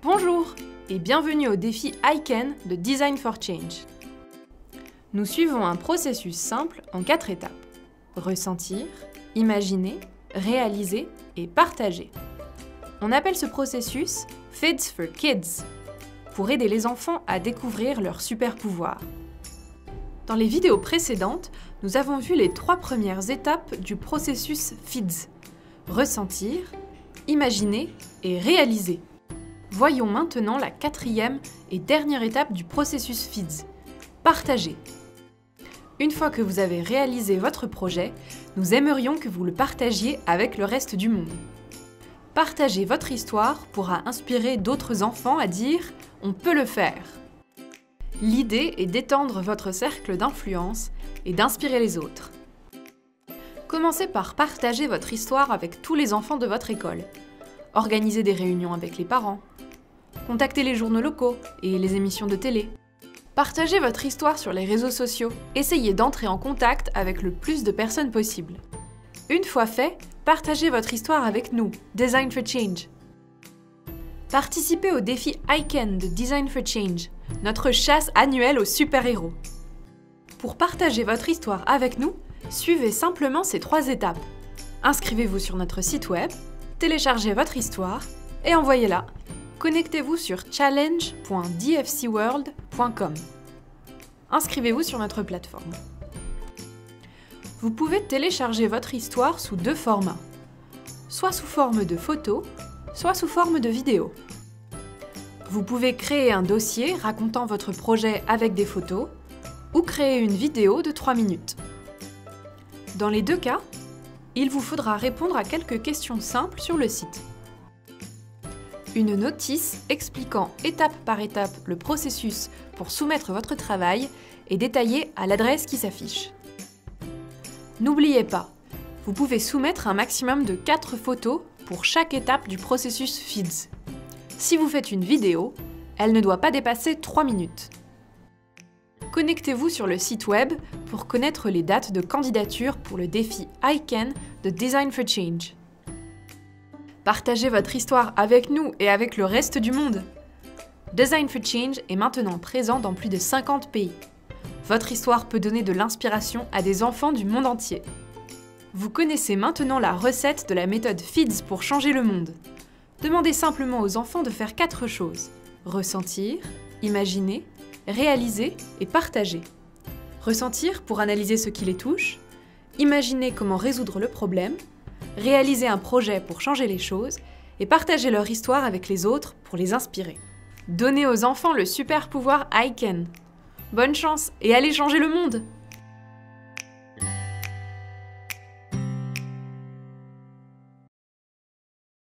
Bonjour et bienvenue au défi I CAN de Design for Change. Nous suivons un processus simple en 4 étapes. Ressentir, imaginer, réaliser et partager. On appelle ce processus FIDS for Kids, pour aider les enfants à découvrir leurs super pouvoirs. Dans les vidéos précédentes, nous avons vu les 3 premières étapes du processus FIDS. Ressentir, imaginer et réaliser. Voyons maintenant la 4e et dernière étape du processus FIDS. Partager. Une fois que vous avez réalisé votre projet, nous aimerions que vous le partagiez avec le reste du monde. Partager votre histoire pourra inspirer d'autres enfants à dire « on peut le faire ». L'idée est d'étendre votre cercle d'influence et d'inspirer les autres. Commencez par partager votre histoire avec tous les enfants de votre école. Organisez des réunions avec les parents. Contactez les journaux locaux et les émissions de télé. Partagez votre histoire sur les réseaux sociaux. Essayez d'entrer en contact avec le plus de personnes possible. Une fois fait, partagez votre histoire avec nous, Design for Change. Participez au défi I CAN de Design for Change, notre chasse annuelle aux super-héros. Pour partager votre histoire avec nous, suivez simplement ces 3 étapes. Inscrivez-vous sur notre site web, téléchargez votre histoire et envoyez-la. Connectez-vous sur challenge.dfcworld.com. Inscrivez-vous sur notre plateforme. Vous pouvez télécharger votre histoire sous 2 formats, soit sous forme de photo, soit sous forme de vidéo. Vous pouvez créer un dossier racontant votre projet avec des photos ou créer une vidéo de 3 minutes. Dans les 2 cas, il vous faudra répondre à quelques questions simples sur le site. Une notice expliquant étape par étape le processus pour soumettre votre travail est détaillée à l'adresse qui s'affiche. N'oubliez pas, vous pouvez soumettre un maximum de 4 photos pour chaque étape du processus FIDS. Si vous faites une vidéo, elle ne doit pas dépasser 3 minutes. Connectez-vous sur le site web pour connaître les dates de candidature pour le défi I CAN de Design for Change. Partagez votre histoire avec nous et avec le reste du monde. Design for Change est maintenant présent dans plus de 50 pays. Votre histoire peut donner de l'inspiration à des enfants du monde entier. Vous connaissez maintenant la recette de la méthode FIDS pour changer le monde. Demandez simplement aux enfants de faire 4 choses. Ressentir, imaginer, réaliser et partager. Ressentir pour analyser ce qui les touche, imaginer comment résoudre le problème, réaliser un projet pour changer les choses et partager leur histoire avec les autres pour les inspirer. Donnez aux enfants le super pouvoir I CAN. Bonne chance et allez changer le monde!